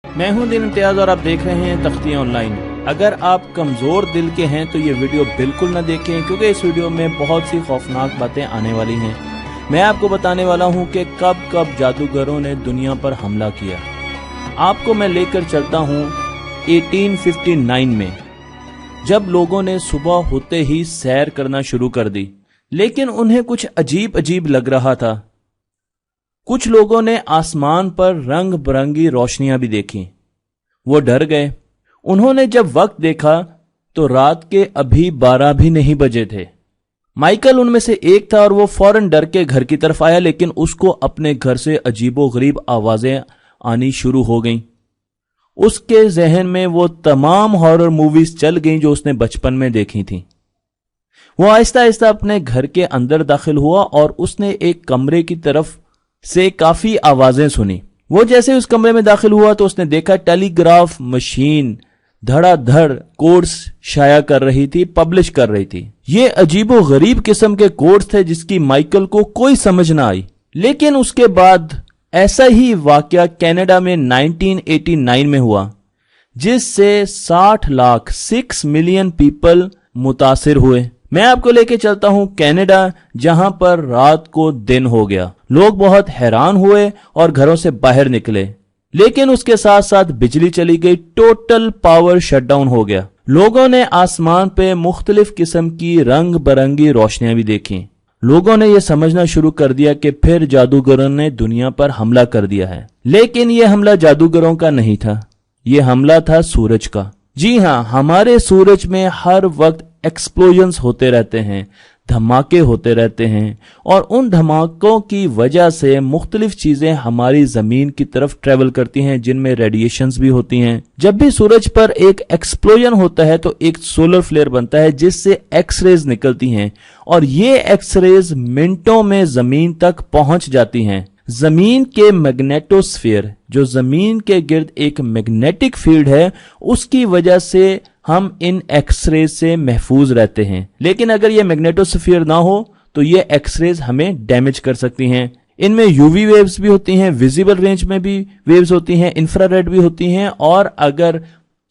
मैं हूं दिन इम्तियाज और आप देख रहे हैं तख्तियां ऑनलाइन। अगर आप कमजोर दिल के हैं तो ये वीडियो बिल्कुल न देखें, क्योंकि इस वीडियो में बहुत सी खौफनाक बातें आने वाली हैं। मैं आपको बताने वाला हूं कि कब कब जादूगरों ने दुनिया पर हमला किया। आपको मैं लेकर चलता हूं 1859 में, जब लोगों ने सुबह होते ही सैर करना शुरू कर दी, लेकिन उन्हें कुछ अजीब अजीब लग रहा था। कुछ लोगों ने आसमान पर रंग बिरंगी रोशनियां भी देखी। वो डर गए। उन्होंने जब वक्त देखा तो रात के अभी 12 भी नहीं बजे थे। माइकल उनमें से एक था और वो फौरन डर के घर की तरफ आया, लेकिन उसको अपने घर से अजीबोगरीब आवाजें आनी शुरू हो गईं। उसके जहन में वो तमाम हॉरर मूवीज चल गईं जो उसने बचपन में देखी थी। वो आहिस्ता आहिस्ता अपने घर के अंदर दाखिल हुआ और उसने एक कमरे की तरफ से काफी आवाजें सुनी। वो जैसे उस कमरे में दाखिल हुआ तो उसने देखा टेलीग्राफ मशीन धड़ाधड़ कोड्स शाया कर रही थी, पब्लिश कर रही थी। ये अजीबो गरीब किस्म के कोड्स थे जिसकी माइकल को कोई समझ ना आई। लेकिन उसके बाद ऐसा ही वाकया कनाडा में 1989 में हुआ, जिससे 60 लाख 6 मिलियन पीपल मुतासिर हुए। मैं आपको लेके चलता हूं कनाडा, जहां पर रात को दिन हो गया। लोग बहुत हैरान हुए और घरों से बाहर निकले, लेकिन उसके साथ साथ बिजली चली गई। टोटल पावर शटडाउन हो गया। लोगों ने आसमान पे मुख्तलिफ किस्म की रंग बिरंगी रोशनियां भी देखी। लोगों ने यह समझना शुरू कर दिया कि फिर जादूगरों ने दुनिया पर हमला कर दिया है। लेकिन यह हमला जादूगरों का नहीं था, यह हमला था सूरज का। जी हां, हमारे सूरज में हर वक्त एक्सप्लोजन्स होते रहते हैं, धमाके होते रहते हैं, और उन धमाकों की वजह से मुख्तलिफ चीजें हमारी जमीन की तरफ ट्रेवल करती हैं, जिनमें रेडिएशंस भी होती हैं। जब भी सूरज पर एक एक्सप्लोजन होता है तो एक सोलर फ्लेयर बनता है, जिससे एक्स-रेज निकलती हैं, और ये एक्स-रेज मिनटों में जमीन तक पहुंच जाती हैं। जमीन के मैग्नेटोस्फीयर, जो जमीन के गिर्द एक मैग्नेटिक फील्ड है, उसकी वजह से हम इन एक्सरेज से महफूज रहते हैं। लेकिन अगर ये मैग्नेटोस्फीयर ना हो तो ये एक्सरेज हमें डैमेज कर सकती हैं। इनमें यूवी वेव्स भी होती हैं, विजिबल रेंज में भी वेव्स होती हैं, इंफ्रारेड भी होती हैं, और अगर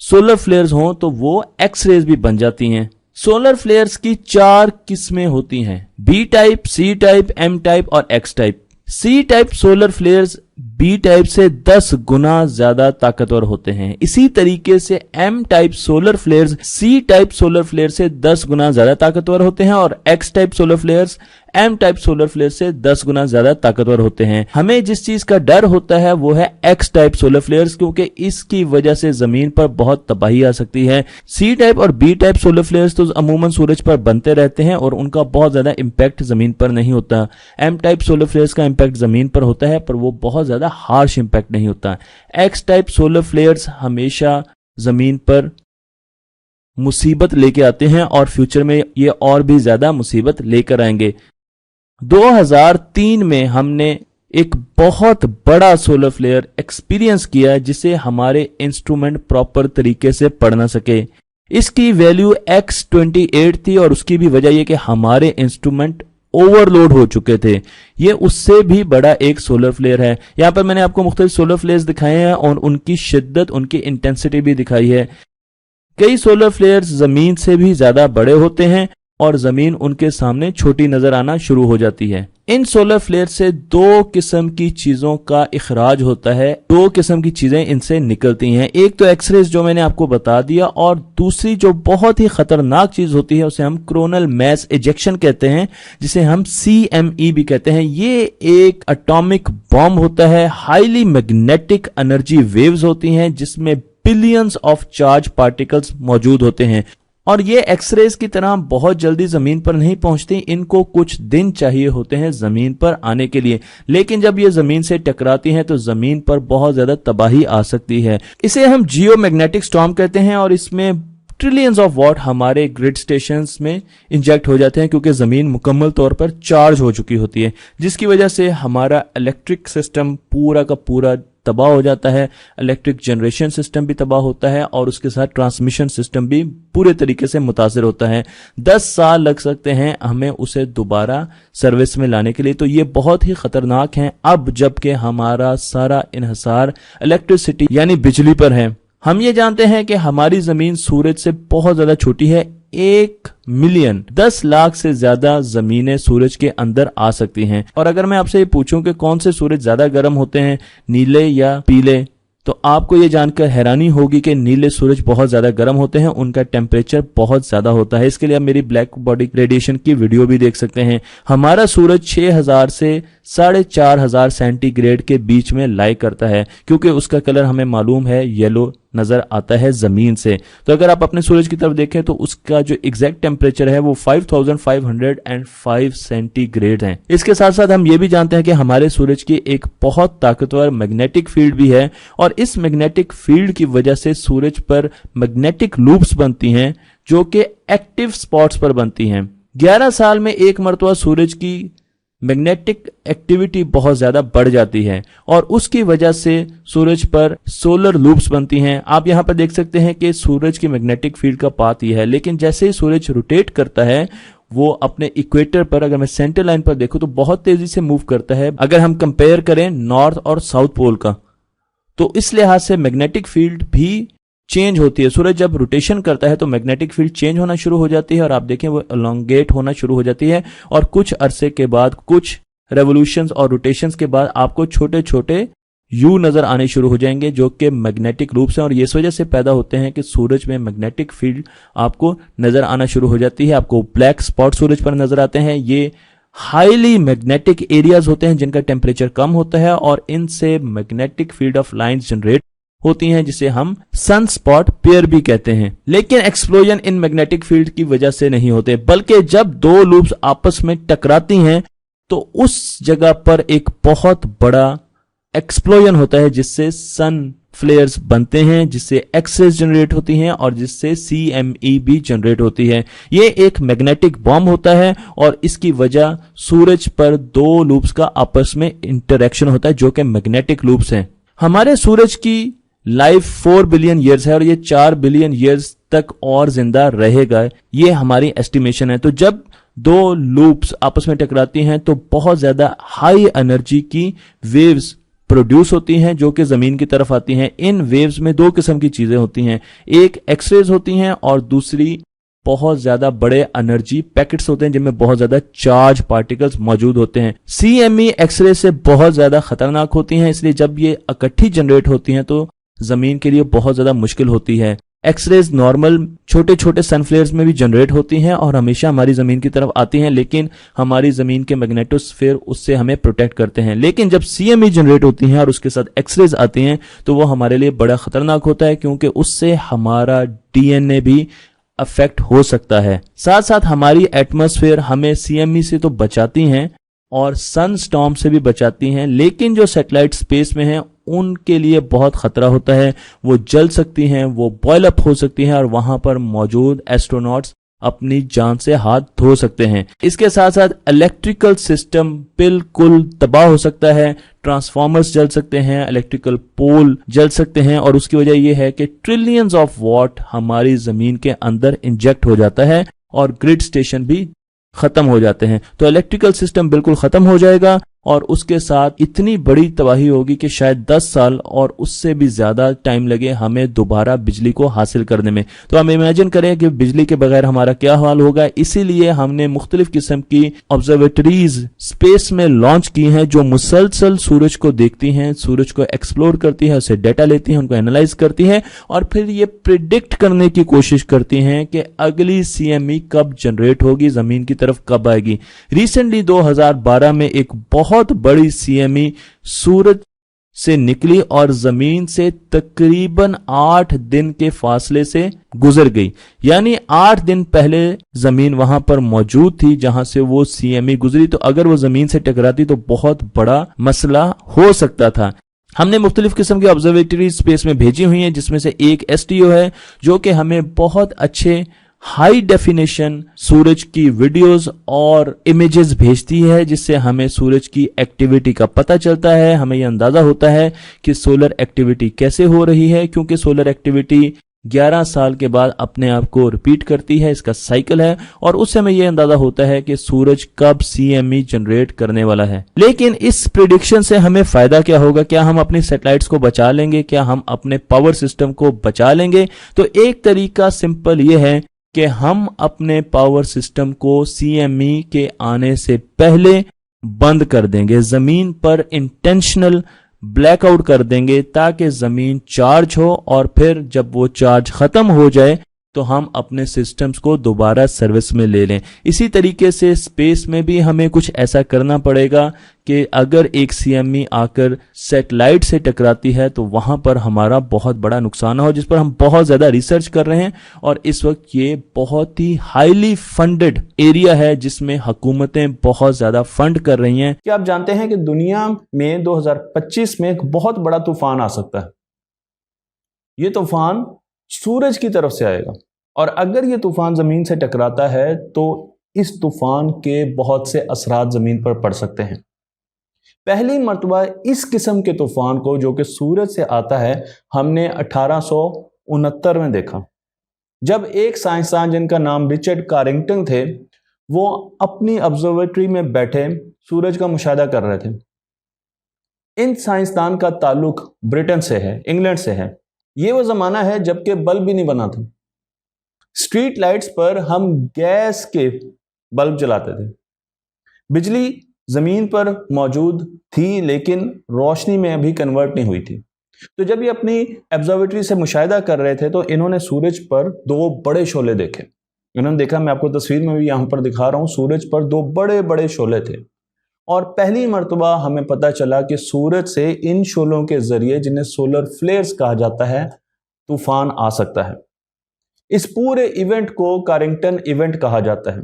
सोलर फ्लेयर्स हों तो वो एक्सरेज भी बन जाती हैं। सोलर फ्लेयर्स की 4 किस्में होती हैं, B type, C type, M type और X type. C type solar flares B type से 10 गुना ज्यादा ताकतवर होते हैं। इसी तरीके से M type solar flares C type solar flare से 10 गुना ज्यादा ताकतवर होते हैं, और X type solar flares M type solar flare से 10 गुना ज्यादा ताकतवर होते हैं। हमें जिस चीज का डर होता है वो है एक्स टाइप सोलर फ्लेयर्स, क्योंकि इसकी वजह से जमीन पर बहुत तबाही आ सकती है। सी टाइप और बी टाइप सोलर फ्लेयर्स तो अमूमन सूरज पर बनते रहते हैं और उनका बहुत ज्यादा इंपैक्ट जमीन पर नहीं होता। एम टाइप सोलर फ्लेयर्स का इंपैक्ट जमीन पर होता है, पर वो बहुत ज्यादा हार्श इंपैक्ट नहीं होता। एक्स टाइप सोलर फ्लेयर्स हमेशा जमीन पर मुसीबत लेके आते हैं और फ्यूचर में ये और भी ज्यादा मुसीबत लेकर आएंगे। 2003 में हमने एक बहुत बड़ा सोलर फ्लेयर एक्सपीरियंस किया, जिसे हमारे इंस्ट्रूमेंट प्रॉपर तरीके से पढ़ ना सके। इसकी वैल्यू X28 थी, और उसकी भी वजह यह कि हमारे इंस्ट्रूमेंट ओवरलोड हो चुके थे। ये उससे भी बड़ा एक सोलर फ्लेयर है। यहां पर मैंने आपको मुख्तलिफ सोलर फ्लेयर्स दिखाए हैं और उनकी शिद्दत, उनकी इंटेंसिटी भी दिखाई है। कई सोलर फ्लेयर्स जमीन से भी ज्यादा बड़े होते हैं और जमीन उनके सामने छोटी नजर आना शुरू हो जाती है। इन सोलर फ्लेयर से 2 किस्म की चीजों का इखराज होता है, 2 किस्म की चीजें इनसे निकलती हैं। एक तो एक्सरेज जो मैंने आपको बता दिया, और दूसरी जो बहुत ही खतरनाक चीज होती है उसे हम कोरोनल मास इजेक्शन कहते हैं, जिसे हम CME भी कहते हैं। ये एक एटॉमिक बॉम्ब होता है। हाईली मैग्नेटिक एनर्जी वेव्स होती हैं, जिसमें बिलियंस ऑफ चार्ज पार्टिकल्स मौजूद होते हैं, और ये एक्सरेज की तरह बहुत जल्दी जमीन पर नहीं पहुंचती। इनको कुछ दिन चाहिए होते हैं जमीन पर आने के लिए, लेकिन जब ये जमीन से टकराती हैं तो जमीन पर बहुत ज्यादा तबाही आ सकती है। इसे हम जियोमैग्नेटिक स्टॉर्म कहते हैं, और इसमें ट्रिलियंस ऑफ वॉट हमारे ग्रिड स्टेशंस में इंजेक्ट हो जाते हैं, क्योंकि जमीन मुकम्मल तौर पर चार्ज हो चुकी होती है, जिसकी वजह से हमारा इलेक्ट्रिक सिस्टम पूरा का पूरा तबाह हो जाता है, इलेक्ट्रिक जनरेशन सिस्टम भी तबाह होता है और उसके साथ ट्रांसमिशन सिस्टम भी पूरे तरीके से मुतासिर होता है। 10 साल लग सकते हैं हमें उसे दोबारा सर्विस में लाने के लिए। तो ये बहुत ही खतरनाक है अब जबकि हमारा सारा इन्हिसार इलेक्ट्रिसिटी यानी बिजली पर है। हम ये जानते हैं कि हमारी जमीन सूरज से बहुत ज्यादा छोटी है। 1 मिलियन 10 लाख से ज्यादा जमीनें सूरज के अंदर आ सकती हैं। और अगर मैं आपसे ये पूछूं कि कौन से सूरज ज्यादा गर्म होते हैं, नीले या पीले, तो आपको ये जानकर हैरानी होगी कि नीले सूरज बहुत ज्यादा गर्म होते हैं, उनका टेम्परेचर बहुत ज्यादा होता है। इसके लिए आप मेरी ब्लैक बॉडी रेडिएशन की वीडियो भी देख सकते हैं। हमारा सूरज 6000 से 4500 सेंटीग्रेड के बीच में लाई करता है, क्योंकि उसका कलर हमें मालूम है येलो नजर आता है जमीन से। तो अगर आप अपने सूरज की तरफ देखें तो उसका जो एग्जैक्ट टेम्परेचर है वो 5505 सेंटीग्रेड है। इसके साथ साथ हम ये भी जानते हैं कि हमारे सूरज की एक बहुत ताकतवर मैग्नेटिक फील्ड भी है और इस मैग्नेटिक फील्ड की वजह से सूरज पर मैग्नेटिक लूप्स बनती हैं जो कि एक्टिव स्पॉट्स पर बनती हैं। 11 साल में एक मरतबा सूरज की मैग्नेटिक एक्टिविटी बहुत ज्यादा बढ़ जाती है और उसकी वजह से सूरज पर सोलर लूप्स बनती हैं। आप यहां पर देख सकते हैं कि सूरज की मैग्नेटिक फील्ड का पाथ ये है, लेकिन जैसे ही सूरज रोटेट करता है वो अपने इक्वेटर पर, अगर मैं सेंटर लाइन पर देखूं तो बहुत तेजी से मूव करता है। अगर हम कंपेयर करें नॉर्थ और साउथ पोल का, तो इस लिहाज से मैग्नेटिक फील्ड भी चेंज होती है। सूरज जब रोटेशन करता है तो मैग्नेटिक फील्ड चेंज होना शुरू हो जाती है और आप देखें वो एलोंगेट होना शुरू हो जाती है और कुछ अरसे के बाद, कुछ रेवोल्यूशंस और रोटेशंस के बाद आपको छोटे छोटे यू नजर आने शुरू हो जाएंगे जो कि मैग्नेटिक लूप्स हैं और ये इस वजह से पैदा होते हैं कि सूरज में मैग्नेटिक फील्ड आपको नजर आना शुरू हो जाती है। आपको ब्लैक स्पॉट सूरज पर नजर आते हैं। ये हाईली मैग्नेटिक एरियाज होते हैं जिनका टेम्परेचर कम होता है और इनसे magnetic field of lines generate होती हैं जिसे हम सन स्पॉट पेयर भी कहते हैं। लेकिन एक्सप्लोजन इन मैग्नेटिक फील्ड की वजह से नहीं होते, बल्कि जब दो लूप्स आपस में टकराती हैं तो उस जगह पर एक बहुत बड़ा एक्सप्लोजन होता है जिससे सन फ्लेयर्स बनते हैं, जिससे एक्सरेज जनरेट होती हैं और जिससे CME भी जनरेट होती है। ये एक मैग्नेटिक बॉम्ब होता है और इसकी वजह सूरज पर दो लूप्स का आपस में इंटरेक्शन होता है जो कि मैग्नेटिक लूप्स हैं। हमारे सूरज की लाइफ 4 बिलियन ईयर्स है और ये 4 बिलियन ईयर्स तक और जिंदा रहेगा, ये हमारी एस्टिमेशन है। तो जब दो लूप्स आपस में टकराती हैं तो बहुत ज्यादा हाई एनर्जी की वेव्स प्रोड्यूस होती हैं जो कि जमीन की तरफ आती हैं। इन वेव्स में दो किस्म की चीजें होती हैं, एक एक्सरेज होती हैं और दूसरी बहुत ज्यादा बड़े एनर्जी पैकेट्स होते हैं जिनमें बहुत ज्यादा चार्ज पार्टिकल्स मौजूद होते हैं। CME एक्सरे से बहुत ज्यादा खतरनाक होती हैं, इसलिए जब ये इकट्ठी जनरेट होती हैं तो जमीन के लिए बहुत ज्यादा मुश्किल होती है। एक्सरेज नॉर्मल छोटे छोटे सनफ्लेयर्स में भी जनरेट होती हैं और हमेशा हमारी जमीन की तरफ आती हैं, लेकिन हमारी जमीन के मैग्नेटोस्फीयर उससे हमें प्रोटेक्ट करते हैं। लेकिन जब CME जनरेट होती हैं और उसके साथ एक्सरेज आती हैं तो वो हमारे लिए बड़ा खतरनाक होता है, क्योंकि उससे हमारा DNA भी अफेक्ट हो सकता है। साथ साथ हमारी एटमॉस्फेयर हमें CME से तो बचाती हैं और सन स्टॉर्म से भी बचाती हैं, लेकिन जो सैटेलाइट स्पेस में हैं उनके लिए बहुत खतरा होता है। वो जल सकती हैं, वो बॉयल अप हो सकती हैं और वहां पर मौजूद एस्ट्रोनॉट्स अपनी जान से हाथ धो सकते हैं। इसके साथ साथ इलेक्ट्रिकल सिस्टम बिल्कुल तबाह हो सकता है, ट्रांसफार्मर्स जल सकते हैं, इलेक्ट्रिकल पोल जल सकते हैं और उसकी वजह यह है कि ट्रिलियंस ऑफ वॉट हमारी जमीन के अंदर इंजेक्ट हो जाता है और ग्रिड स्टेशन भी खत्म हो जाते हैं। तो इलेक्ट्रिकल सिस्टम बिल्कुल खत्म हो जाएगा और उसके साथ इतनी बड़ी तबाही होगी कि शायद 10 साल और उससे भी ज्यादा टाइम लगे हमें दोबारा बिजली को हासिल करने में। तो हम इमेजिन करें कि बिजली के बगैर हमारा क्या हाल होगा। इसीलिए हमने मुख्तलिफ किस्म की ऑब्जर्वेटरीज स्पेस में लॉन्च की हैं जो मुसलसल सूरज को देखती हैं, सूरज को एक्सप्लोर करती है, उससे डेटा लेती हैं, उनको एनालाइज करती हैं और फिर ये प्रिडिक्ट करने की कोशिश करती हैं कि अगली CME कब जनरेट होगी, जमीन की तरफ कब आएगी। रिसेंटली 2012 में एक बहुत बड़ी CME सूरज से निकली और जमीन से तकरीबन 8 दिन के फासले से गुजर गई, यानी 8 दिन पहले जमीन वहां पर मौजूद थी जहां से वो CME गुजरी। तो अगर वो जमीन से टकराती तो बहुत बड़ा मसला हो सकता था। हमने मुख्तलिफ किस्म की ऑब्जर्वेटरी स्पेस में भेजी हुई हैं, जिसमें से एक STO है जो कि हमें बहुत अच्छे हाई डेफिनेशन सूरज की वीडियोस और इमेजेस भेजती है, जिससे हमें सूरज की एक्टिविटी का पता चलता है। हमें यह अंदाजा होता है कि सोलर एक्टिविटी कैसे हो रही है, क्योंकि सोलर एक्टिविटी 11 साल के बाद अपने आप को रिपीट करती है, इसका साइकिल है, और उससे हमें यह अंदाजा होता है कि सूरज कब CME जनरेट करने वाला है। लेकिन इस प्रिडिक्शन से हमें फायदा क्या होगा? क्या हम अपनी सैटेलाइट्स को बचा लेंगे? क्या हम अपने पावर सिस्टम को बचा लेंगे? तो एक तरीका सिंपल यह है कि हम अपने पावर सिस्टम को CME के आने से पहले बंद कर देंगे, जमीन पर इंटेंशनल ब्लैकआउट कर देंगे, ताकि जमीन चार्ज हो, और फिर जब वो चार्ज खत्म हो जाए तो हम अपने सिस्टम्स को दोबारा सर्विस में ले लें। इसी तरीके से स्पेस में भी हमें कुछ ऐसा करना पड़ेगा कि अगर एक CME आकर सैटेलाइट से टकराती है तो वहां पर हमारा बहुत बड़ा नुकसान हो, जिस पर हम बहुत ज्यादा रिसर्च कर रहे हैं। और इस वक्त ये बहुत ही हाईली फंडेड एरिया है, जिसमें हुकूमतें बहुत ज्यादा फंड कर रही हैं। क्या आप जानते हैं कि दुनिया में 2025 में एक बहुत बड़ा तूफान आ सकता है? ये तूफान सूरज की तरफ से आएगा, और अगर ये तूफान जमीन से टकराता है तो इस तूफान के बहुत से असरात जमीन पर पड़ सकते हैं। पहली मर्तबा इस किस्म के तूफान को, जो कि सूरज से आता है, हमने 1869 में देखा, जब एक साइंसदान जिनका नाम रिचर्ड कारिंगटन थे, वो अपनी ऑब्जर्वेटरी में बैठे सूरज का मुशाहिदा कर रहे थे। इन साइंसदान का ताल्लुक ब्रिटेन से है, इंग्लैंड से है। ये वो जमाना है जबकि बल्ब भी नहीं बना था। स्ट्रीट लाइट्स पर हम गैस के बल्ब जलाते थे। बिजली जमीन पर मौजूद थी, लेकिन रोशनी में अभी कन्वर्ट नहीं हुई थी। तो जब ये अपनी ऑब्जर्वेटरी से मुशाहिदा कर रहे थे तो इन्होंने सूरज पर दो बड़े शोले देखे। इन्होंने देखा, मैं आपको तस्वीर में भी यहां पर दिखा रहा हूं, सूरज पर दो बड़े बड़े शोले थे। और पहली मर्तबा हमें पता चला कि सूरज से इन शोलों के जरिए, जिन्हें सोलर फ्लेयर्स कहा जाता है, तूफान आ सकता है। इस पूरे इवेंट को कारिंगटन इवेंट कहा जाता है।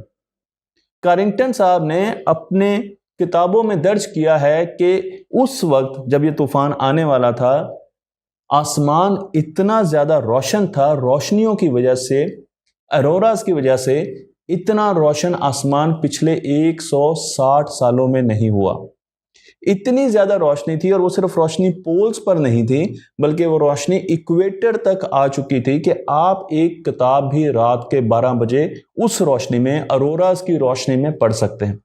कारिंगटन साहब ने अपने किताबों में दर्ज किया है कि उस वक्त जब ये तूफान आने वाला था, आसमान इतना ज्यादा रोशन था, रोशनियों की वजह से, अरोरास की वजह से, इतना रोशन आसमान पिछले 160 सालों में नहीं हुआ। इतनी ज्यादा रोशनी थी, और वो सिर्फ रोशनी पोल्स पर नहीं थी, बल्कि वो रोशनी इक्वेटर तक आ चुकी थी कि आप एक किताब भी रात के 12 बजे उस रोशनी में, अरोरास की रोशनी में पढ़ सकते हैं।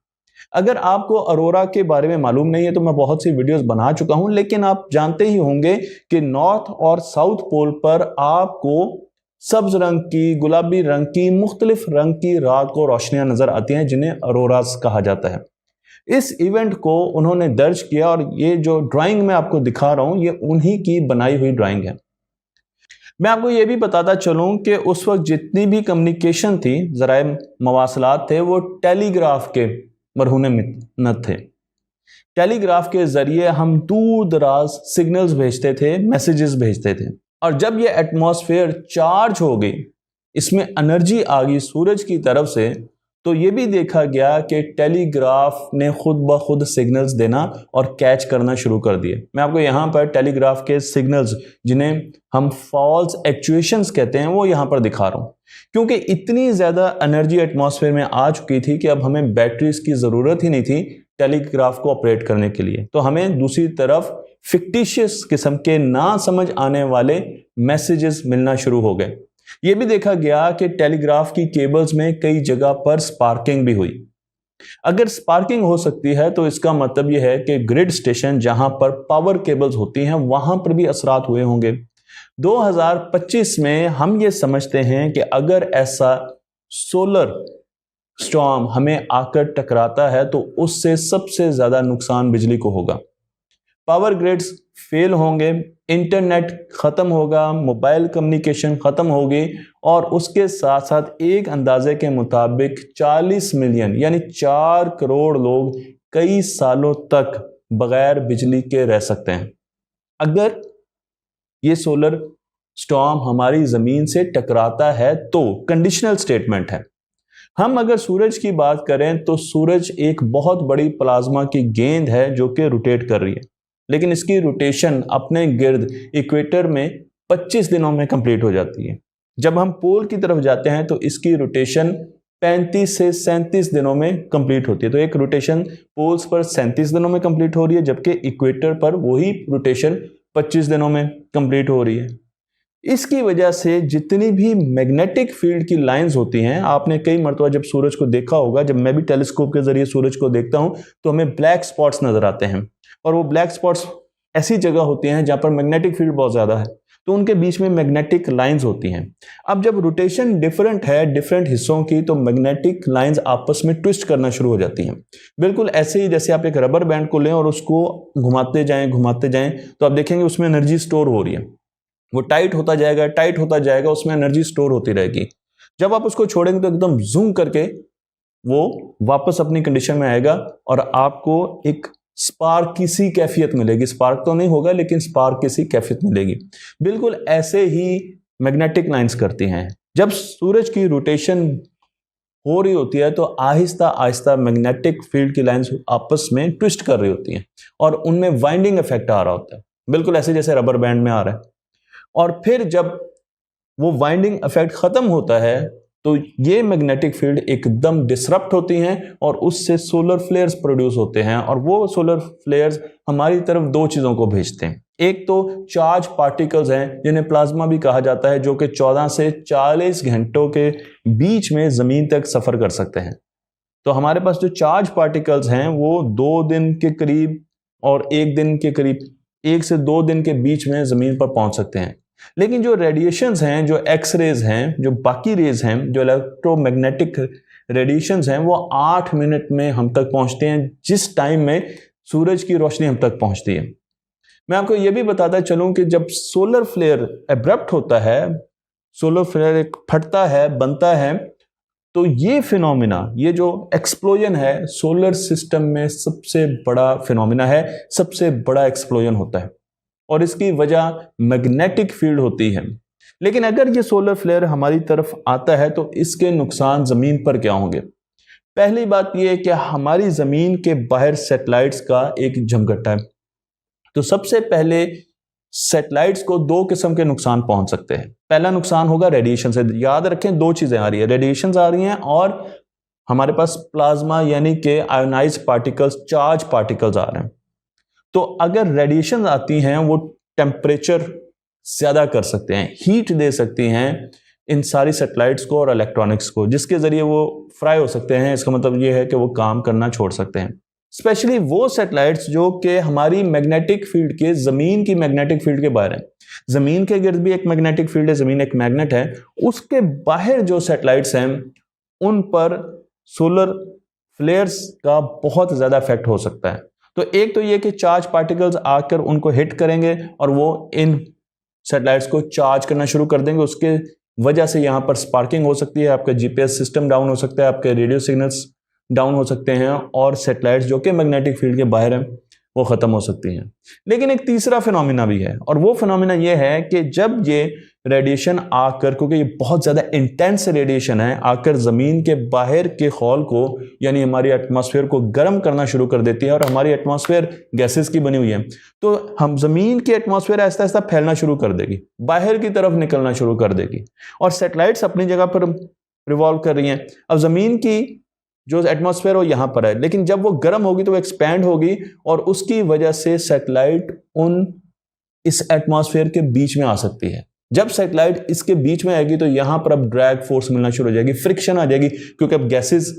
अगर आपको अरोरा के बारे में मालूम नहीं है तो मैं बहुत सी वीडियोस बना चुका हूं, लेकिन आप जानते ही होंगे कि नॉर्थ और साउथ पोल पर आपको सब्ज रंग की, गुलाबी रंग की, मुख्तलिफ रंग की रात को रोशनियां नजर आती हैं, जिन्हें अरोरास कहा जाता है। इस इवेंट को उन्होंने दर्ज किया, और ये जो ड्राइंग मैं आपको दिखा रहा हूं, ये उन्हीं की बनाई हुई ड्राइंग है। मैं आपको ये भी बताता चलूं कि उस वक्त जितनी भी कम्युनिकेशन थी, ज़राए मवासलात थे, वो टेलीग्राफ के मरहूने मिन्नत थे। टेलीग्राफ के जरिए हम दूर दराज सिग्नल्स भेजते थे, मैसेजेस भेजते थे। और जब ये एटमॉस्फेयर चार्ज हो गई, इसमें एनर्जी आ गई सूरज की तरफ से, तो ये भी देखा गया कि टेलीग्राफ ने खुद ब खुद सिग्नल्स देना और कैच करना शुरू कर दिए। मैं आपको यहाँ पर टेलीग्राफ के सिग्नल्स, जिन्हें हम फॉल्स एक्चुएशंस कहते हैं, वो यहाँ पर दिखा रहा हूँ, क्योंकि इतनी ज़्यादा एनर्जी एटमॉस्फेयर में आ चुकी थी कि अब हमें बैटरीज की ज़रूरत ही नहीं थी टेलीग्राफ को ऑपरेट करने के लिए। तो हमें दूसरी तरफ फिक्टिशियस किस्म के ना समझ आने वाले मैसेजेस मिलना शुरू हो गए। यह भी देखा गया कि टेलीग्राफ की केबल्स में कई जगह पर स्पार्किंग भी हुई। अगर स्पार्किंग हो सकती है तो इसका मतलब यह है कि ग्रिड स्टेशन, जहां पर पावर केबल्स होती हैं, वहां पर भी असरात हुए होंगे। 2025 में हम ये समझते हैं कि अगर ऐसा सोलर स्टॉर्म हमें आकर टकराता है तो उससे सबसे ज्यादा नुकसान बिजली को होगा। पावर ग्रिड्स फेल होंगे, इंटरनेट खत्म होगा, मोबाइल कम्युनिकेशन खत्म होगी, और उसके साथ साथ एक अंदाजे के मुताबिक 40 मिलियन यानी 4 करोड़ लोग कई सालों तक बगैर बिजली के रह सकते हैं। अगर ये सोलर स्टॉर्म हमारी जमीन से टकराता है तो कंडीशनल स्टेटमेंट है। हम अगर सूरज की बात करें तो सूरज एक बहुत बड़ी प्लाज्मा की गेंद है जो कि रोटेट कर रही है, लेकिन इसकी रोटेशन अपने गिर्द इक्वेटर में 25 दिनों में कंप्लीट हो जाती है। जब हम पोल की तरफ जाते हैं तो इसकी रोटेशन 35 से 37 दिनों में कंप्लीट होती है। तो एक रोटेशन पोल्स पर 37 दिनों में कंप्लीट हो रही है, जबकि इक्वेटर पर वही रोटेशन 25 दिनों में कंप्लीट हो रही है। इसकी वजह से जितनी भी मैग्नेटिक फील्ड की लाइंस होती हैं, आपने कई मरतबा जब सूरज को देखा होगा, जब मैं भी टेलीस्कोप के जरिए सूरज को देखता हूं तो हमें ब्लैक स्पॉट्स नजर आते हैं, और वो ब्लैक स्पॉट्स ऐसी जगह होती हैं जहां पर मैग्नेटिक फील्ड बहुत ज्यादा है, तो उनके बीच में मैग्नेटिक लाइंस होती हैं। अब जब रोटेशन डिफरेंट है डिफरेंट हिस्सों की, तो मैग्नेटिक लाइंस आपस में ट्विस्ट करना शुरू हो जाती हैं। बिल्कुल ऐसे ही जैसे आप एक रबर बैंड को लें और उसको घुमाते जाएं तो आप देखेंगे उसमें एनर्जी स्टोर हो रही है, वो टाइट होता जाएगा, उसमें एनर्जी स्टोर होती रहेगी। जब आप उसको छोड़ेंगे तो एकदम जूम करके वो वापस अपनी कंडीशन में आएगा और आपको एक स्पार्क की सी कैफियत मिलेगी। स्पार्क तो नहीं होगा, लेकिन स्पार्क की सी कैफियत मिलेगी। बिल्कुल ऐसे ही मैग्नेटिक लाइंस करती हैं। जब सूरज की रोटेशन हो रही होती है तो आहिस्ता आहिस्ता मैग्नेटिक फील्ड की लाइंस आपस में ट्विस्ट कर रही होती हैं और उनमें वाइंडिंग इफेक्ट आ रहा होता है, बिल्कुल ऐसे जैसे रबर बैंड में आ रहा है। और फिर जब वो वाइंडिंग इफेक्ट खत्म होता है तो ये मैग्नेटिक फील्ड एकदम डिसरप्ट होती हैं और उससे सोलर फ्लेयर्स प्रोड्यूस होते हैं, और वो सोलर फ्लेयर्स हमारी तरफ दो चीजों को भेजते हैं। एक तो चार्ज पार्टिकल्स हैं जिन्हें प्लाज्मा भी कहा जाता है, जो कि 14 से 40 घंटों के बीच में जमीन तक सफर कर सकते हैं। तो हमारे पास जो चार्ज पार्टिकल्स हैं वो 2 दिन के करीब और 1 दिन के करीब, 1 से 2 दिन के बीच में जमीन पर पहुंच सकते हैं। लेकिन जो रेडिएशंस हैं, जो एक्स रेज हैं, जो बाकी रेज हैं, जो इलेक्ट्रोमैग्नेटिक रेडिएशंस हैं, वो 8 मिनट में हम तक पहुंचते हैं, जिस टाइम में सूरज की रोशनी हम तक पहुंचती है। मैं आपको यह भी बताता चलूं कि जब सोलर फ्लेयर एब्रप्ट होता है, सोलर फ्लेयर एक फटता है, बनता है, तो ये फिनोमिना, ये जो एक्सप्लोजन है, सोलर सिस्टम में सबसे बड़ा फिनोमिना है, सबसे बड़ा एक्सप्लोजन होता है, और इसकी वजह मैग्नेटिक फील्ड होती है। लेकिन अगर ये सोलर फ्लेयर हमारी तरफ आता है तो इसके नुकसान जमीन पर क्या होंगे? पहली बात यह है कि हमारी जमीन के बाहर सैटेलाइट्स का एक जमघटा है। तो सबसे पहले सैटेलाइट्स को 2 किस्म के नुकसान पहुंच सकते हैं। पहला नुकसान होगा रेडिएशन से। याद रखें 2 चीजें आ रही है, रेडिएशन आ रही हैं और हमारे पास प्लाज्मा यानी कि आयोनाइज्ड पार्टिकल्स, चार्ज पार्टिकल्स आ रहे हैं। तो अगर रेडिएशन आती हैं वो टेम्परेचर ज्यादा कर सकते हैं, हीट दे सकती हैं इन सारी सैटेलाइट्स को और इलेक्ट्रॉनिक्स को, जिसके जरिए वो फ्राई हो सकते हैं। इसका मतलब ये है कि वो काम करना छोड़ सकते हैं। स्पेशली वो सैटेलाइट्स जो कि हमारी मैग्नेटिक फील्ड के, जमीन की मैग्नेटिक फील्ड के बाहर है। जमीन के गिर्द भी एक मैग्नेटिक फील्ड है, जमीन एक मैग्नेट है, उसके बाहर जो सैटेलाइट्स हैं उन पर सोलर फ्लेयर्स का बहुत ज्यादा इफेक्ट हो सकता है। तो एक तो ये कि चार्ज पार्टिकल्स आकर उनको हिट करेंगे और वो इन सैटेलाइट्स को चार्ज करना शुरू कर देंगे। उसके वजह से यहाँ पर स्पार्किंग हो सकती है, आपका जीपीएस सिस्टम डाउन हो सकता है, आपके रेडियो सिग्नल्स डाउन हो सकते हैं, और सैटेलाइट्स जो कि मैग्नेटिक फील्ड के बाहर हैं वो खत्म हो सकती हैं। लेकिन एक तीसरा फिनोमिना भी है, और वो फिनोमिना ये है कि जब ये रेडिएशन आकर, क्योंकि ये बहुत ज़्यादा इंटेंस रेडिएशन है, आकर ज़मीन के बाहर के खौल को यानी हमारी एटमॉस्फेयर को गर्म करना शुरू कर देती है, और हमारी एटमॉस्फेयर गैसेस की बनी हुई है, तो हम ज़मीन की एटमॉस्फेयर आहिस्ता आहिस्ता फैलना शुरू कर देगी, बाहर की तरफ निकलना शुरू कर देगी, और सैटेलाइट्स अपनी जगह पर रिवॉल्व कर रही हैं। अब ज़मीन की जो एटमॉस्फेयर वो यहाँ पर है, लेकिन जब वो गर्म होगी तो वो एक्सपैंड होगी, और उसकी वजह से सैटेलाइट इस एटमॉस्फेयर के बीच में आ सकती है। जब सैटेलाइट इसके बीच में आएगी तो यहां पर अब ड्रैग फोर्स मिलना शुरू हो जाएगी, फ्रिक्शन आ जाएगी, क्योंकि अब गैसेस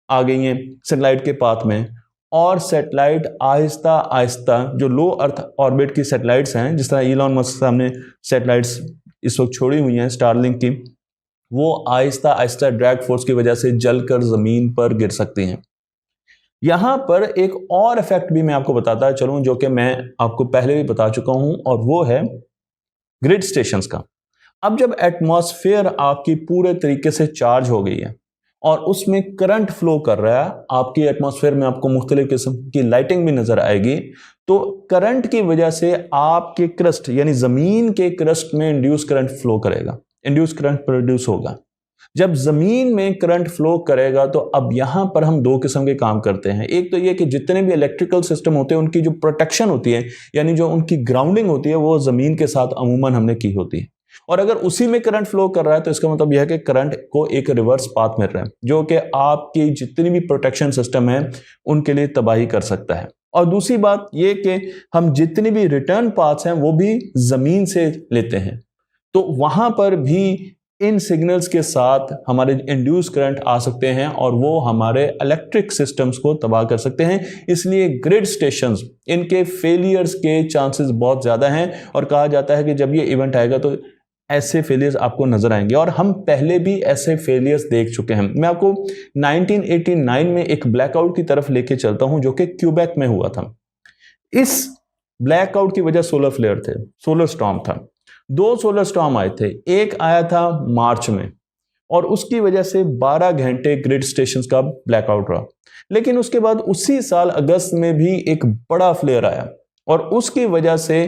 आ गई हैं सैटेलाइट के पाथ में, और सैटेलाइट आहिस्ता आहिस्ता, जो लो अर्थ ऑर्बिट की सैटेलाइट्स हैं, जिस तरह इलॉन मस्क सामने सैटेलाइट्स इस वक्त छोड़ी हुई हैं स्टारलिंक की, वो आहिस्ता आहिस्ता ड्रैग फोर्स की वजह से जलकर जमीन पर गिर सकती हैं। यहां पर एक और इफेक्ट भी मैं आपको बताता चलूं, जो कि मैं आपको पहले भी बता चुका हूं, और वो है ग्रिड स्टेशंस का। अब जब एटमॉस्फेयर आपकी पूरे तरीके से चार्ज हो गई है और उसमें करंट फ्लो कर रहा है, आपकी एटमॉस्फेयर में आपको मुख्तलिफ किस्म की लाइटिंग भी नजर आएगी, तो करंट की वजह से आपके क्रस्ट यानी जमीन के क्रस्ट में इंड्यूस करंट फ्लो करेगा, इंड्यूस करंट प्रोड्यूस होगा। जब जमीन में करंट फ्लो करेगा तो अब यहां पर हम 2 किस्म के काम करते हैं। एक तो ये कि जितने भी इलेक्ट्रिकल सिस्टम होते हैं उनकी जो प्रोटेक्शन होती है, यानी जो उनकी ग्राउंडिंग होती है, वो जमीन के साथ अमूमन हमने की होती है। और अगर उसी में करंट फ्लो कर रहा है तो इसका मतलब यह है कि करंट को एक रिवर्स पाथ मिल रहा है, जो कि आपकी जितनी भी प्रोटेक्शन सिस्टम है उनके लिए तबाही कर सकता है। और दूसरी बात यह कि हम जितनी भी रिटर्न पाथ्स हैं वो भी जमीन से लेते हैं, तो वहां पर भी इन सिग्नल्स के साथ हमारे इंड्यूस करंट आ सकते हैं और वो हमारे इलेक्ट्रिक सिस्टम्स को तबाह कर सकते हैं। इसलिए ग्रिड स्टेशंस, इनके फेलियर्स के चांसेस बहुत ज़्यादा हैं और कहा जाता है कि जब ये इवेंट आएगा तो ऐसे फेलियर्स आपको नजर आएंगे, और हम पहले भी ऐसे फेलियर्स देख चुके हैं। मैं आपको 1989 में एक ब्लैकआउट की तरफ लेके चलता हूं जो कि क्यूबेक में हुआ था। इस ब्लैकआउट की वजह सोलर फ्लेयर थे, सोलर स्टॉर्म था। 2 सोलर स्टॉर्म आए थे, एक आया था मार्च में और उसकी वजह से 12 घंटे ग्रिड स्टेशंस का ब्लैकआउट रहा। लेकिन उसके बाद उसी साल अगस्त में भी एक बड़ा फ्लेयर आया और उसकी वजह से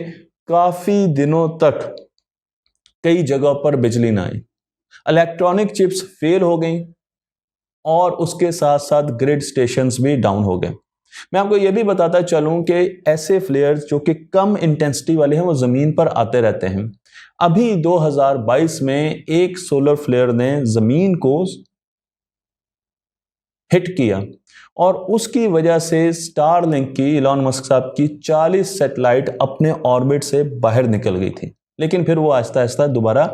काफी दिनों तक कई जगहों पर बिजली ना आई, इलेक्ट्रॉनिक चिप्स फेल हो गई और उसके साथ साथ ग्रिड स्टेशंस भी डाउन हो गए। मैं आपको यह भी बताता चलूं कि ऐसे फ्लेयर्स जो कि कम इंटेंसिटी वाले हैं वो जमीन पर आते रहते हैं। अभी 2022 में एक सोलर फ्लेयर ने जमीन को हिट किया और उसकी वजह से स्टारलिंक की, इलॉन मस्क साहब की 40 सैटेलाइट अपने ऑर्बिट से बाहर निकल गई थी, लेकिन फिर वो आहिस्ता आहिस्ता दोबारा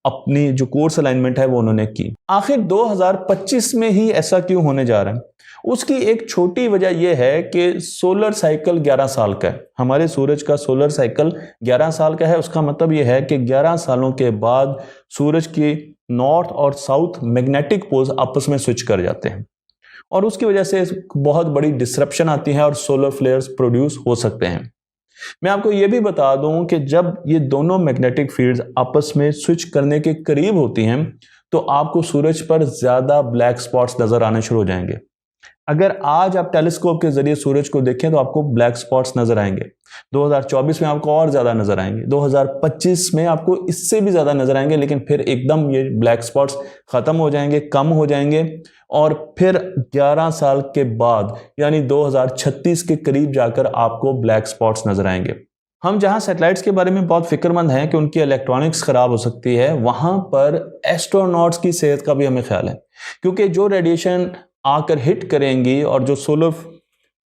अपनी जो कोर्स अलाइनमेंट है वो उन्होंने की। आखिर 2025 में ही ऐसा क्यों होने जा रहा है? उसकी एक छोटी वजह यह है कि सोलर साइकिल 11 साल का है। हमारे सूरज का सोलर साइकिल 11 साल का है। उसका मतलब यह है कि 11 सालों के बाद सूरज की नॉर्थ और साउथ मैग्नेटिक पोल्स आपस में स्विच कर जाते हैं और उसकी वजह से बहुत बड़ी डिसरप्शन आती है और सोलर फ्लेयर्स प्रोड्यूस हो सकते हैं। मैं आपको यह भी बता दूं कि जब ये दोनों मैग्नेटिक फील्ड्स आपस में स्विच करने के करीब होती हैं तो आपको सूरज पर ज्यादा ब्लैक स्पॉट्स नजर आने शुरू हो जाएंगे। अगर आज आप टेलीस्कोप के जरिए सूरज को देखें तो आपको ब्लैक स्पॉट्स नजर आएंगे। 2024 में आपको और ज्यादा नजर आएंगे, 2025 में आपको इससे भी ज्यादा नजर आएंगे, लेकिन फिर एकदम ये ब्लैक स्पॉट्स खत्म हो जाएंगे, कम हो जाएंगे और फिर 11 साल के बाद यानी 2036 के करीब जाकर आपको ब्लैक स्पॉट्स नजर आएंगे। हम जहां सैटेलाइट्स के बारे में बहुत फिक्रमंद हैं कि उनकी इलेक्ट्रॉनिक्स खराब हो सकती है, वहां पर एस्ट्रोनॉट्स की सेहत का भी हमें ख्याल है, क्योंकि जो रेडिएशन आकर हिट करेंगी और जो सोलर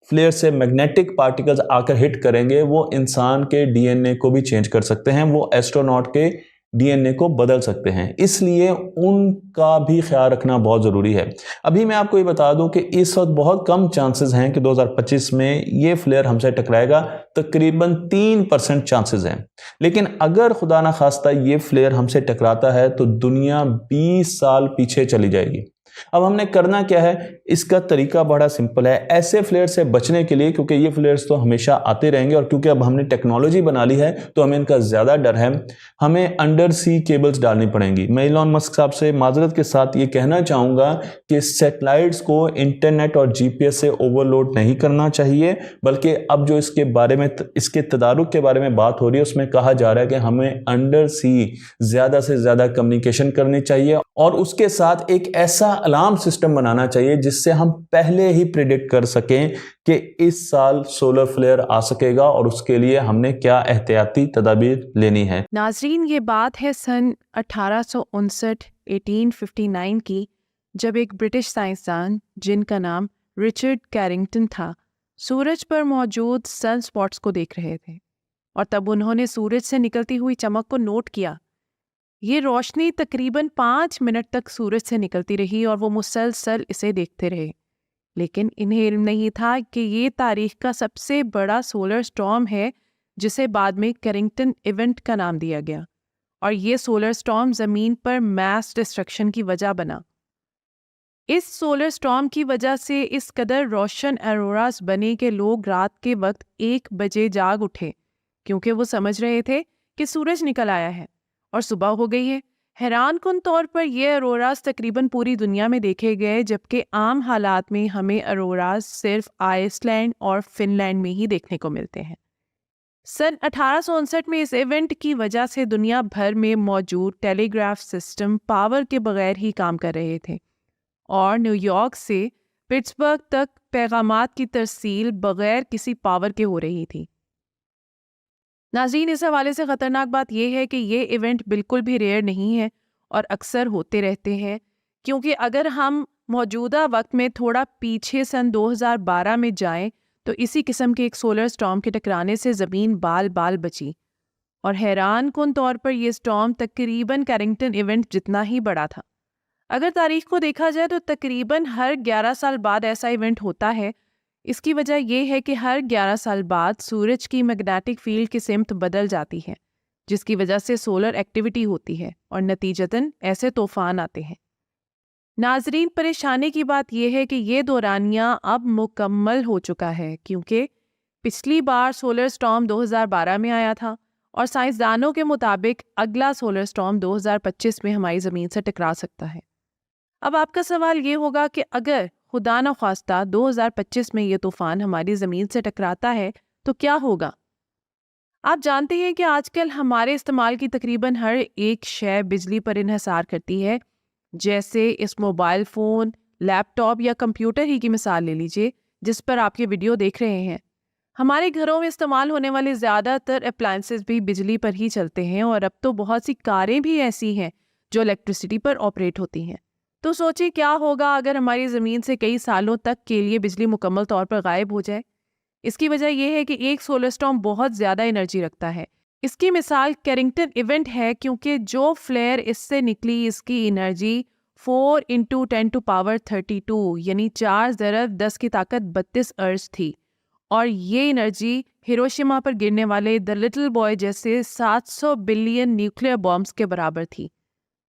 फ्लेयर से मैग्नेटिक पार्टिकल्स आकर हिट करेंगे वो इंसान के डीएनए को भी चेंज कर सकते हैं, वो एस्ट्रोनॉट के डीएनए को बदल सकते हैं। इसलिए उनका भी ख्याल रखना बहुत ज़रूरी है। अभी मैं आपको ये बता दूं कि इस वक्त बहुत कम चांसेस हैं कि 2025 में ये फ्लेयर हमसे टकराएगा, तकरीबन 3% चांसेस हैं। लेकिन अगर खुदा ना खास्ता ये फ्लेयर हमसे टकराता है तो दुनिया 20 साल पीछे चली जाएगी। अब हमने करना क्या है? इसका तरीका बड़ा सिंपल है। ऐसे फ्लेयर से बचने के लिए, क्योंकि ये फ्लेयर्स तो हमेशा आते रहेंगे और क्योंकि अब हमने टेक्नोलॉजी बना ली है तो हमें इनका ज़्यादा डर है, हमें अंडर सी केबल्स डालनी पड़ेंगी। मैं इलॉन मस्क साहब से माजरत के साथ ये कहना चाहूँगा कि सैटेलाइट्स को इंटरनेट और जीपीएस से ओवरलोड नहीं करना चाहिए, बल्कि अब जो इसके बारे में, इसके तदारुक के बारे में बात हो रही है उसमें कहा जा रहा है कि हमें अंडर सी ज़्यादा से ज़्यादा कम्युनिकेशन करनी चाहिए और उसके साथ एक ऐसा अलार्म सिस्टम बनाना चाहिए जिससे हम पहले ही प्रिडिक्ट कर सकें कि इस साल सोलर फ्लेयर आ सकेगा और उसके लिए हमने क्या एहतियाती तदाबीर लेनी है। नाजरीन, ये बात है सन 1859 की, जब एक ब्रिटिश साइंसदान जिनका नाम रिचर्ड कैरिंगटन था सूरज पर मौजूद सन स्पॉट्स को देख रहे थे और तब उन्होंने सूरज से निकलती हुई चमक को नोट किया। ये रोशनी तकरीबन 5 मिनट तक सूरज से निकलती रही और वो मुसलसल इसे देखते रहे, लेकिन इन्हें इल्म नहीं था कि ये तारीख का सबसे बड़ा सोलर स्टॉर्म है जिसे बाद में कैरिंगटन इवेंट का नाम दिया गया, और ये सोलर स्टॉर्म ज़मीन पर मैस डिस्ट्रक्शन की वजह बना। इस सोलर स्टॉर्म की वजह से इस कदर रोशन ऑरोरास बने कि लोग रात के वक्त 1 बजे जाग उठे, क्योंकि वो समझ रहे थे कि सूरज निकल आया है और सुबह हो गई है। हैरानकुन तौर पर यह अरोरास तकरीबन पूरी दुनिया में देखे गए, जबकि आम हालात में हमें अरोरास सिर्फ आइसलैंड और फिनलैंड में ही देखने को मिलते हैं। सन 1859 में इस इवेंट की वजह से दुनिया भर में मौजूद टेलीग्राफ सिस्टम पावर के बगैर ही काम कर रहे थे और न्यूयॉर्क से पिट्सबर्ग तक पैगामात की तरसील बगैर किसी पावर के हो रही थी। ناظرین، اس حوالے سے خطرناک بات یہ ہے کہ یہ ایونٹ بالکل بھی ریئر نہیں ہے اور اکثر ہوتے رہتے ہیں، کیونکہ اگر ہم موجودہ وقت میں تھوڑا پیچھے سن 2012 میں جائیں تو اسی قسم کے ایک سولر اسٹارم کے ٹکرانے سے زمین بال بال بچی، اور حیران کن طور پر یہ اسٹارم تقریباً کیرنگٹن ایونٹ جتنا ہی بڑا تھا۔ اگر تاریخ کو دیکھا جائے تو تقریباً ہر 11 سال بعد ایسا ایونٹ ہوتا ہے۔ اس کی وجہ یہ ہے کہ ہر 11 سال بعد سورج کی میگنیٹک فیلڈ کی سمت بدل جاتی ہے، جس کی وجہ سے سولر ایکٹیویٹی ہوتی ہے اور نتیجتاً ایسے طوفان آتے ہیں۔ ناظرین، پریشانی کی بات یہ ہے کہ یہ دورانیہ اب مکمل ہو چکا ہے، کیونکہ پچھلی بار سولر اسٹارم 2012 میں آیا تھا اور سائنسدانوں کے مطابق اگلا سولر اسٹارم 2025 میں ہماری زمین سے ٹکرا سکتا ہے۔ اب آپ کا سوال یہ ہوگا کہ اگر خدا نخواستہ 2025 میں یہ طوفان ہماری زمین سے ٹکراتا ہے تو کیا ہوگا؟ آپ جانتے ہیں کہ آج کل ہمارے استعمال کی تقریباً ہر ایک شے بجلی پر انحصار کرتی ہے، جیسے اس موبائل فون، لیپ ٹاپ یا کمپیوٹر ہی کی مثال لے لیجئے جس پر آپ یہ ویڈیو دیکھ رہے ہیں۔ ہمارے گھروں میں استعمال ہونے والے زیادہ تر اپلائنسز بھی بجلی پر ہی چلتے ہیں، اور اب تو بہت سی کاریں بھی ایسی ہیں جو الیکٹرسٹی پر آپریٹ ہوتی ہیں۔ تو سوچیں کیا ہوگا اگر ہماری زمین سے کئی سالوں تک کے لیے بجلی مکمل طور پر غائب ہو جائے۔ اس کی وجہ یہ ہے کہ ایک سولر اسٹارم بہت زیادہ انرجی رکھتا ہے۔ اس کی مثال کیرنگٹن ایونٹ ہے، کیونکہ جو فلیئر اس سے نکلی اس کی انرجی 4 × 10⁻32 یعنی 4×10⁻32 ارض تھی، اور یہ انرجی ہیروشیما پر گرنے والے دی لٹل بوائے جیسے 700 بلین نیوکلیئر بامز کے برابر تھی۔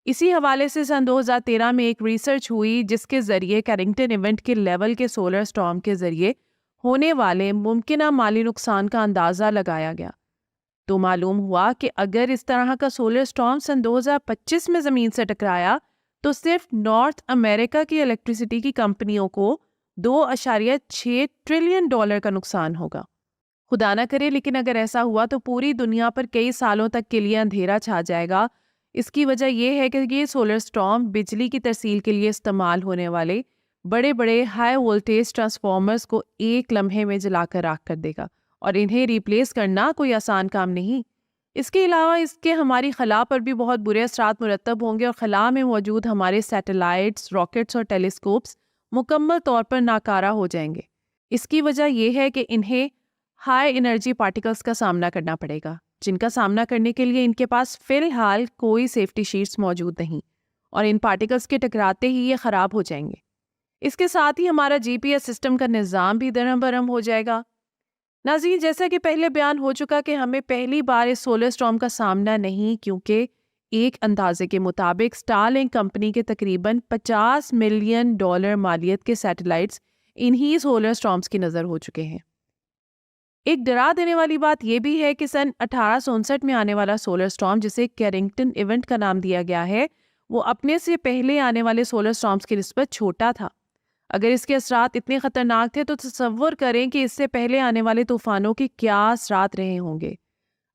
اسی حوالے سے سن 2013 میں ایک ریسرچ ہوئی جس کے ذریعے کیرنگٹن ایونٹ کے لیول کے سولر اسٹارم کے ذریعے ہونے والے ممکنہ مالی نقصان کا اندازہ لگایا گیا۔ تو معلوم ہوا کہ اگر اس طرح کا سولر اسٹارم سن 2025 میں زمین سے ٹکرایا تو صرف نارتھ امریکہ کی الیکٹرسٹی کی کمپنیوں کو $2.6 ٹریلین کا نقصان ہوگا۔ خدا نہ کرے، لیکن اگر ایسا ہوا تو پوری دنیا پر کئی سالوں تک کے لیے اندھیرا چھا جائے گا۔ اس کی وجہ یہ ہے کہ یہ سولر اسٹارم بجلی کی ترسیل کے لیے استعمال ہونے والے بڑے بڑے ہائی وولٹیج ٹرانسفارمرز کو ایک لمحے میں جلا کر راکھ کر دے گا، اور انہیں ریپلیس کرنا کوئی آسان کام نہیں۔ اس کے علاوہ اس کے ہماری خلا پر بھی بہت برے اثرات مرتب ہوں گے، اور خلا میں موجود ہمارے سیٹلائٹس، راکٹس اور ٹیلیسکوپس مکمل طور پر ناکارہ ہو جائیں گے۔ اس کی وجہ یہ ہے کہ انہیں ہائی انرجی پارٹیکلز کا سامنا کرنا پڑے گا، جن کا سامنا کرنے کے لیے ان کے پاس فی الحال کوئی سیفٹی شیٹس موجود نہیں، اور ان پارٹیکلز کے ٹکراتے ہی یہ خراب ہو جائیں گے۔ اس کے ساتھ ہی ہمارا GPS سسٹم کا نظام بھی درہم برہم ہو جائے گا۔ ناظرین، جیسا کہ پہلے بیان ہو چکا کہ ہمیں پہلی بار اس سولر اسٹارم کا سامنا نہیں، کیونکہ ایک اندازے کے مطابق اسٹارلنک کمپنی کے تقریباً $50 ملین مالیت کے سیٹلائٹس انہی سولر اسٹارمز کی نظر ہو چکے ہیں۔ ایک ڈرا دینے والی بات یہ بھی ہے کہ سن 1859 میں آنے والا سولر اسٹارم، جسے کیرنگٹن ایونٹ کا نام دیا گیا ہے، وہ اپنے سے پہلے آنے والے سولر اسٹارمز کی نسبت چھوٹا تھا۔ اگر اس کے اثرات اتنے خطرناک تھے تو تصور کریں کہ اس سے پہلے آنے والے طوفانوں کے کیا اثرات رہے ہوں گے۔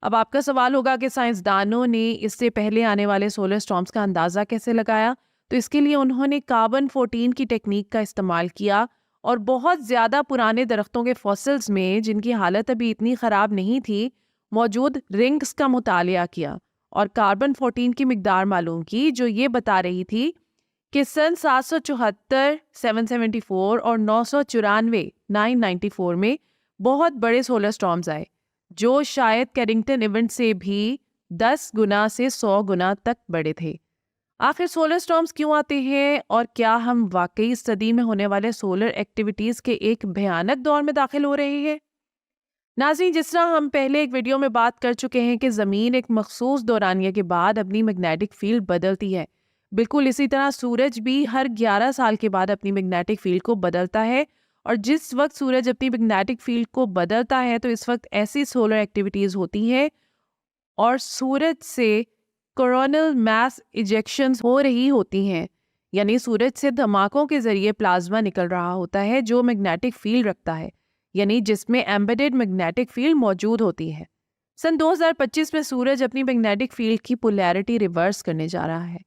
اب آپ کا سوال ہوگا کہ سائنسدانوں نے اس سے پہلے آنے والے سولر اسٹارمز کا اندازہ کیسے لگایا؟ تو اس کے لیے انہوں نے کاربن 14 کی ٹیکنیک کا استعمال کیا، اور بہت زیادہ پرانے درختوں کے فوسلز میں، جن کی حالت ابھی اتنی خراب نہیں تھی، موجود رنگز کا مطالعہ کیا اور کاربن 14 کی مقدار معلوم کی، جو یہ بتا رہی تھی کہ سن 774 774 اور 994 994 میں بہت بڑے سولر اسٹارمز آئے، جو شاید کیرنگٹن ایونٹ سے بھی 10 گنا سے 100 گنا تک بڑے تھے۔ آخر سولر اسٹارمز کیوں آتے ہیں، اور کیا ہم واقعی اس صدی میں ہونے والے سولر ایکٹیویٹیز کے ایک بھیانک دور میں داخل ہو رہے ہیں؟ ناظرین، جس طرح ہم پہلے ایک ویڈیو میں بات کر چکے ہیں کہ زمین ایک مخصوص دورانیہ کے بعد اپنی میگنیٹک فیلڈ بدلتی ہے، بالکل اسی طرح سورج بھی ہر 11 سال کے بعد اپنی میگنیٹک فیلڈ کو بدلتا ہے، اور جس وقت سورج اپنی میگنیٹک فیلڈ کو بدلتا ہے تو اس وقت ایسی سولر ایکٹیویٹیز ہوتی ہیں اور سورج سے کورونل میس ایجیکشنز ہو رہی ہوتی ہیں، یعنی سورج سے دھماکوں کے ذریعے پلازما نکل رہا ہوتا ہے جو میگنیٹک فیلڈ رکھتا ہے، یعنی جس میں ایمبیڈڈ میگنیٹک فیلڈ موجود ہوتی ہے۔ سن 2025 میں سورج اپنی میگنیٹک فیلڈ کی پولیرٹی ریورس کرنے جا رہا ہے۔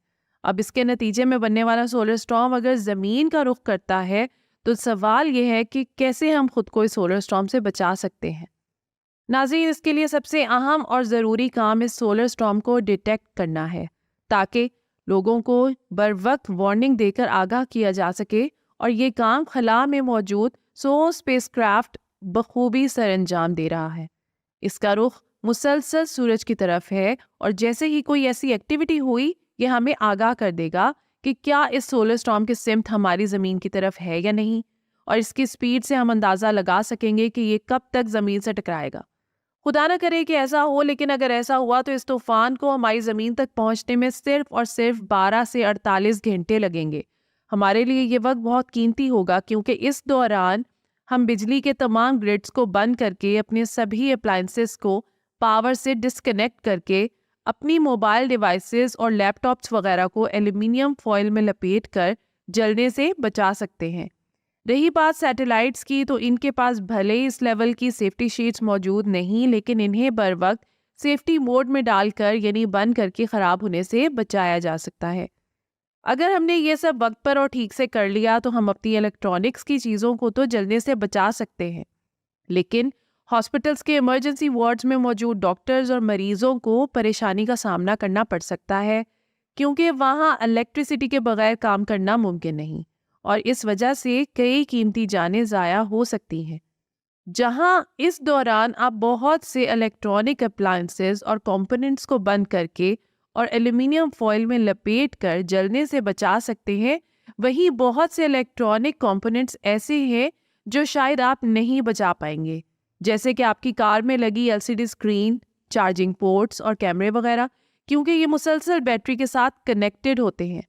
اب اس کے نتیجے میں بننے والا سولر اسٹارم اگر زمین کا رخ کرتا ہے تو سوال یہ ہے کہ کیسے ہم خود کو اس سولر اسٹارم سے بچا سکتے ہیں۔ ناظرین، اس کے لیے سب سے اہم اور ضروری کام اس سولر اسٹارم کو ڈیٹیکٹ کرنا ہے تاکہ لوگوں کو بر وقت وارننگ دے کر آگاہ کیا جا سکے، اور یہ کام خلا میں موجود اسپیس کرافٹ بخوبی سر انجام دے رہا ہے۔ اس کا رخ مسلسل سورج کی طرف ہے، اور جیسے ہی کوئی ایسی ایکٹیویٹی ہوئی یہ ہمیں آگاہ کر دے گا کہ کیا اس سولر اسٹارم کی سمت ہماری زمین کی طرف ہے یا نہیں، اور اس کی سپیڈ سے ہم اندازہ لگا سکیں گے کہ یہ کب تک زمین سے ٹکرائے گا۔ خدا نہ کرے کہ ایسا ہو، لیکن اگر ایسا ہوا تو اس طوفان کو ہماری زمین تک پہنچنے میں صرف اور صرف 12 سے 48 گھنٹے لگیں گے۔ ہمارے لیے یہ وقت بہت قیمتی ہوگا، کیونکہ اس دوران ہم بجلی کے تمام گریڈز کو بند کر کے، اپنے سبھی اپلائنسز کو پاور سے ڈسکنیکٹ کر کے، اپنی موبائل ڈیوائسز اور لیپ ٹاپس وغیرہ کو ایلومینیم فوائل میں لپیٹ کر جلنے سے بچا سکتے ہیں۔ رہی بات سیٹلائٹس کی، تو ان کے پاس بھلے اس لیول کی سیفٹی شیٹس موجود نہیں، لیکن انہیں بر وقت سیفٹی موڈ میں ڈال کر یعنی بند کر کے خراب ہونے سے بچایا جا سکتا ہے۔ اگر ہم نے یہ سب وقت پر اور ٹھیک سے کر لیا تو ہم اپنی الیکٹرانکس کی چیزوں کو تو جلنے سے بچا سکتے ہیں، لیکن ہاسپٹلس کے ایمرجنسی وارڈز میں موجود ڈاکٹرز اور مریضوں کو پریشانی کا سامنا کرنا پڑ سکتا ہے، کیونکہ وہاں الیکٹریسٹی کے بغیر کام کرنا ممکن نہیں، اور اس وجہ سے کئی قیمتی جانیں ضائع ہو سکتی ہیں۔ جہاں اس دوران آپ بہت سے الیکٹرانک اپلائنسز اور کمپوننٹس کو بند کر کے اور ایلومینیم فوائل میں لپیٹ کر جلنے سے بچا سکتے ہیں، وہیں بہت سے الیکٹرانک کمپوننٹس ایسے ہیں جو شاید آپ نہیں بچا پائیں گے، جیسے کہ آپ کی کار میں لگی LCD اسکرین، چارجنگ پورٹس اور کیمرے وغیرہ، کیونکہ یہ مسلسل بیٹری کے ساتھ کنیکٹڈ ہوتے ہیں،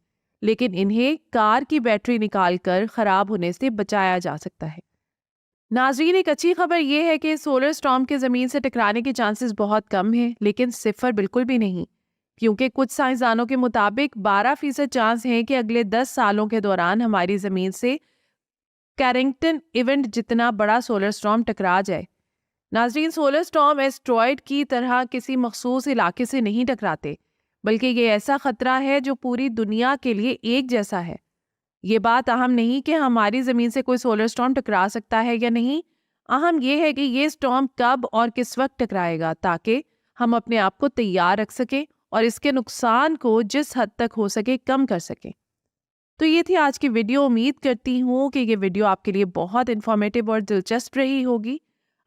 لیکن انہیں کار کی بیٹری نکال کر خراب ہونے سے بچایا جا سکتا ہے۔ ناظرین، ایک اچھی خبر یہ ہے کہ سولر اسٹارم کے زمین سے ٹکرانے کے چانسز بہت کم ہیں، لیکن 0 بالکل بھی نہیں، کیونکہ کچھ سائنسدانوں کے مطابق 12% چانس ہیں کہ اگلے 10 سالوں کے دوران ہماری زمین سے کیرنگٹن ایونٹ جتنا بڑا سولر اسٹارم ٹکرا جائے۔ ناظرین، سولر اسٹارم ایسٹرائیڈ کی طرح کسی مخصوص علاقے سے نہیں ٹکراتے، بلکہ یہ ایسا خطرہ ہے جو پوری دنیا کے لیے ایک جیسا ہے۔ یہ بات اہم نہیں کہ ہماری زمین سے کوئی سولر اسٹارم ٹکرا سکتا ہے یا نہیں، اہم یہ ہے کہ یہ اسٹارم کب اور کس وقت ٹکرائے گا، تاکہ ہم اپنے آپ کو تیار رکھ سکیں اور اس کے نقصان کو جس حد تک ہو سکے کم کر سکیں۔ تو یہ تھی آج کی ویڈیو۔ امید کرتی ہوں کہ یہ ویڈیو آپ کے لیے بہت انفارمیٹیو اور دلچسپ رہی ہوگی۔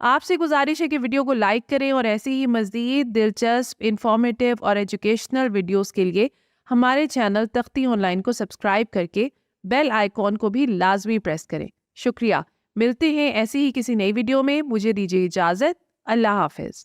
آپ سے گزارش ہے کہ ویڈیو کو لائک کریں، اور ایسی ہی مزید دلچسپ، انفارمیٹیو اور ایجوکیشنل ویڈیوز کے لیے ہمارے چینل تختی آن لائن کو سبسکرائب کر کے بیل آئیکن کو بھی لازمی پریس کریں۔ شکریہ۔ ملتے ہیں ایسی ہی کسی نئی ویڈیو میں۔ مجھے دیجیے اجازت۔ اللہ حافظ۔